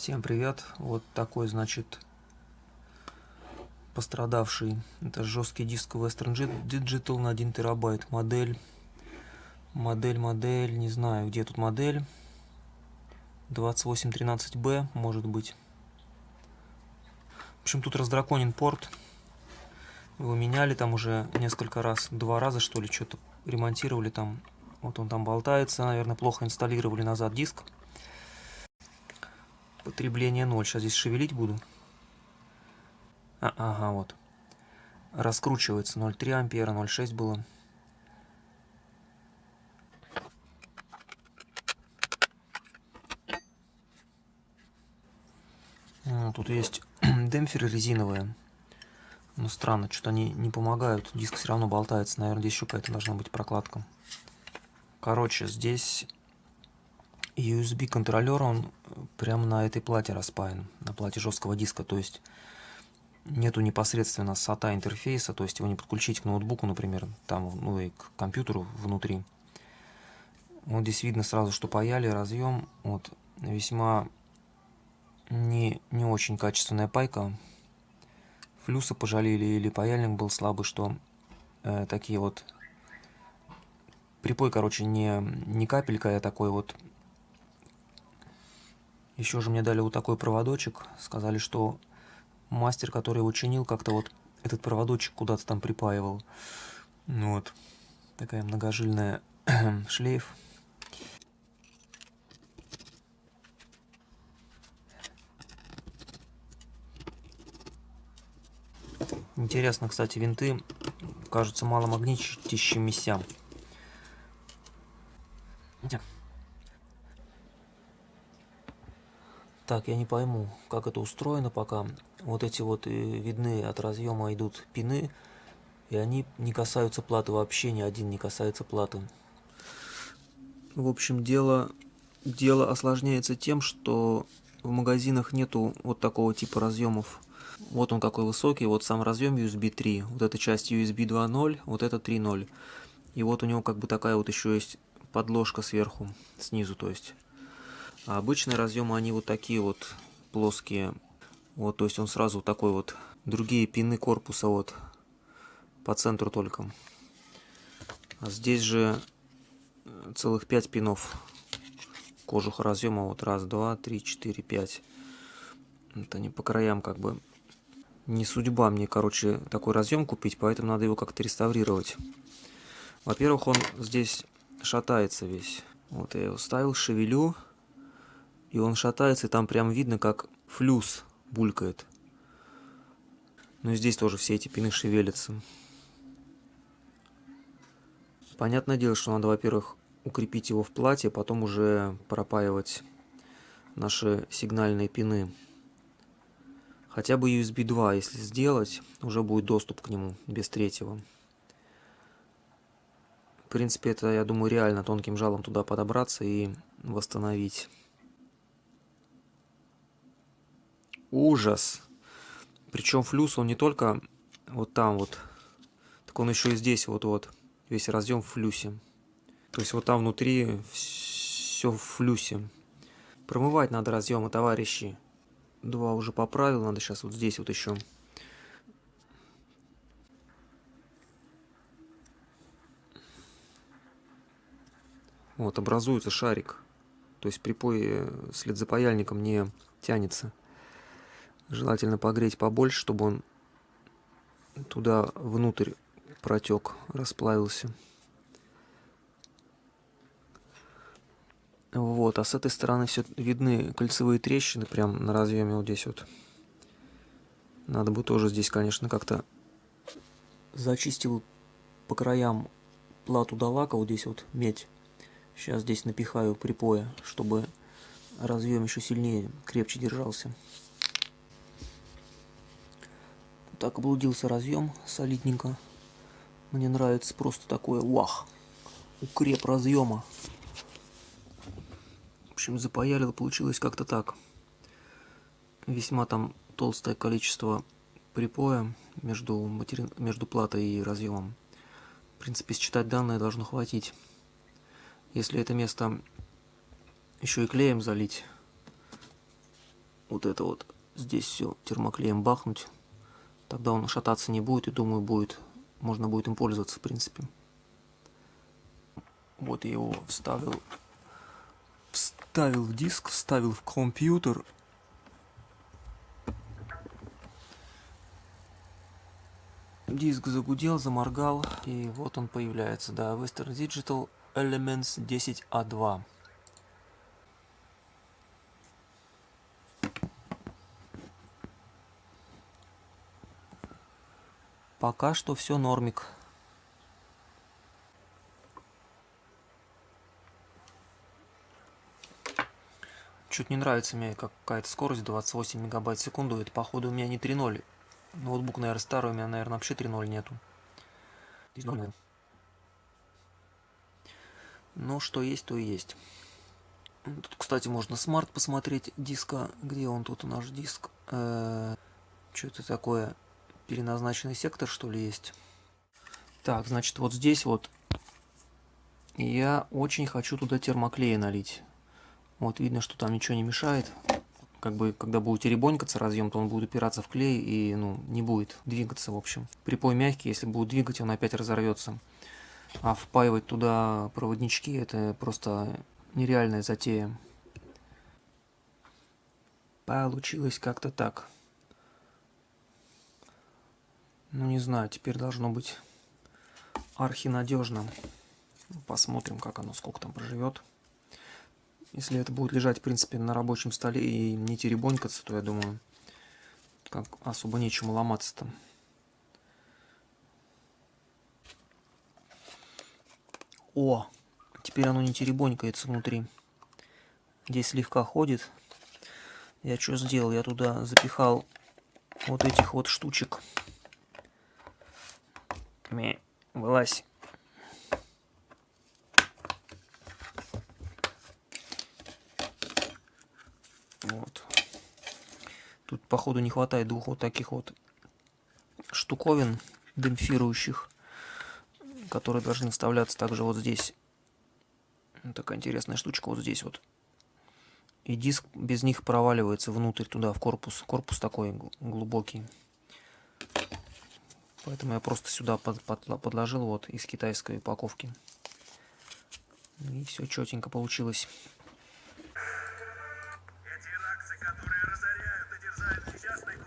Всем привет! Вот такой, значит, пострадавший. Это жесткий диск Western Digital на 1 терабайт. Модель, не знаю, где тут модель. 2813B, может быть. В общем, тут раздраконен порт. Его меняли там уже несколько раз. 2 раза, что ли, что-то ремонтировали там. Вот он там болтается. Наверное, плохо инсталлировали назад диск. Потребление 0. Сейчас здесь шевелить буду. Ага, вот. Раскручивается 0,3 ампера, 0,6 было. Тут есть демпферы резиновые. Но странно, что-то они не помогают. Диск все равно болтается. Наверное, здесь еще какая-то должна быть прокладка. Короче, здесь USB контролер, он прямо на этой плате распаян. На плате жесткого диска. То есть нету непосредственно SATA интерфейса. То есть его не подключить к ноутбуку, например. Там, ну и к компьютеру внутри. Вот здесь видно сразу, что паяли разъем. Вот весьма не очень качественная пайка. Флюса пожалели или паяльник был слабый, что такие вот припой, короче, не капелька, а такой вот. Еще же мне дали вот такой проводочек. Сказали, что мастер, который его чинил, как-то вот этот проводочек куда-то там припаивал. Вот. Такая многожильная шлейф. Интересно, кстати, винты кажутся маломагнитящимися. Так, я не пойму, как это устроено пока. Вот эти вот видны от разъема идут пины, и они не касаются платы вообще, ни один не касается платы. В общем, дело осложняется тем, что в магазинах нету вот такого типа разъемов. Вот он какой высокий, вот сам разъем USB 3, вот эта часть USB 2.0, вот это 3.0. И вот у него как бы такая вот еще есть подложка сверху, снизу, то есть. А обычные разъемы, они вот такие вот плоские. Вот, то есть он сразу такой вот. Другие пины корпуса вот по центру только. А здесь же целых 5 пинов кожуха разъема. Вот раз, два, три, четыре, 5. Это не по краям как бы. Не судьба мне, короче, такой разъем купить, поэтому надо его как-то реставрировать. Во-первых, он здесь шатается весь. Вот я его ставил, шевелю. И он шатается, и там прям видно, как флюс булькает. Ну и здесь тоже все эти пины шевелятся. Понятное дело, что надо, во-первых, укрепить его в плате, а потом уже пропаивать наши сигнальные пины. Хотя бы USB 2, если сделать, уже будет доступ к нему без третьего. В принципе, это, я думаю, реально тонким жалом туда подобраться и восстановить. Ужас! Причем флюс, он не только вот там вот, так он еще и здесь вот-вот. Весь разъем в флюсе. То есть вот там внутри все в флюсе. Промывать надо разъемы, товарищи. 2 уже поправил, надо сейчас вот здесь вот еще. Вот, образуется шарик. То есть припой вслед за паяльником не тянется. Желательно погреть побольше, чтобы он туда внутрь протек, расплавился. Вот, а с этой стороны все видны кольцевые трещины прям на разъеме вот здесь вот. Надо бы тоже здесь, конечно, как-то зачистил по краям плату до лака, вот здесь вот медь. Сейчас здесь напихаю припоя, чтобы разъем еще сильнее, крепче держался. Так облудился разъем солидненько. Мне нравится просто такое вах, укреп разъема. В общем, запаялил, получилось как-то так. Весьма там толстое количество припоя между платой и разъемом. В принципе, считать данные должно хватить. Если это место еще и клеем залить, вот это вот здесь все термоклеем бахнуть. Тогда он шататься не будет, и думаю, можно будет им пользоваться, в принципе. Вот я его вставил в диск, вставил в компьютер. Диск загудел, заморгал, и вот он появляется, да, Western Digital Elements 10A2. Пока что все нормик. Чуть не нравится мне какая-то скорость 28 мегабайт в секунду. Это походу у меня не 3.0. Ноутбук, наверное, старый, у меня, наверное, вообще 3.0 нету. Но что есть, то и есть. Тут, кстати, можно смарт посмотреть диска. Где он тут, наш диск? Что это такое? Переназначенный сектор, что ли, есть? Так, значит, вот здесь вот я очень хочу туда термоклея налить. Вот видно, что там ничего не мешает. Как бы, когда будет теребонькаться разъем, то он будет упираться в клей и, ну, не будет двигаться, в общем. Припой мягкий, если будет двигать, он опять разорвется. А впаивать туда проводнички — это просто нереальная затея. Получилось как-то так. Ну, не знаю, теперь должно быть архинадежно. Посмотрим, как оно, сколько там проживет. Если это будет лежать, в принципе, на рабочем столе и не теребонькаться, то, я думаю, как особо нечему ломаться-то. О, теперь оно не теребонькается внутри. Здесь слегка ходит. Я что сделал? Я туда запихал вот этих вот штучек. Вылазь. Вот. Тут, походу, не хватает двух вот таких вот штуковин демпфирующих, которые должны вставляться также вот здесь. Такая интересная штучка вот здесь вот. И диск без них проваливается внутрь туда, в корпус. Корпус такой глубокий. Поэтому я просто сюда подложил вот из китайской упаковки. И все четенько получилось. Эти раксы, которые разоряют и терзают несчастных,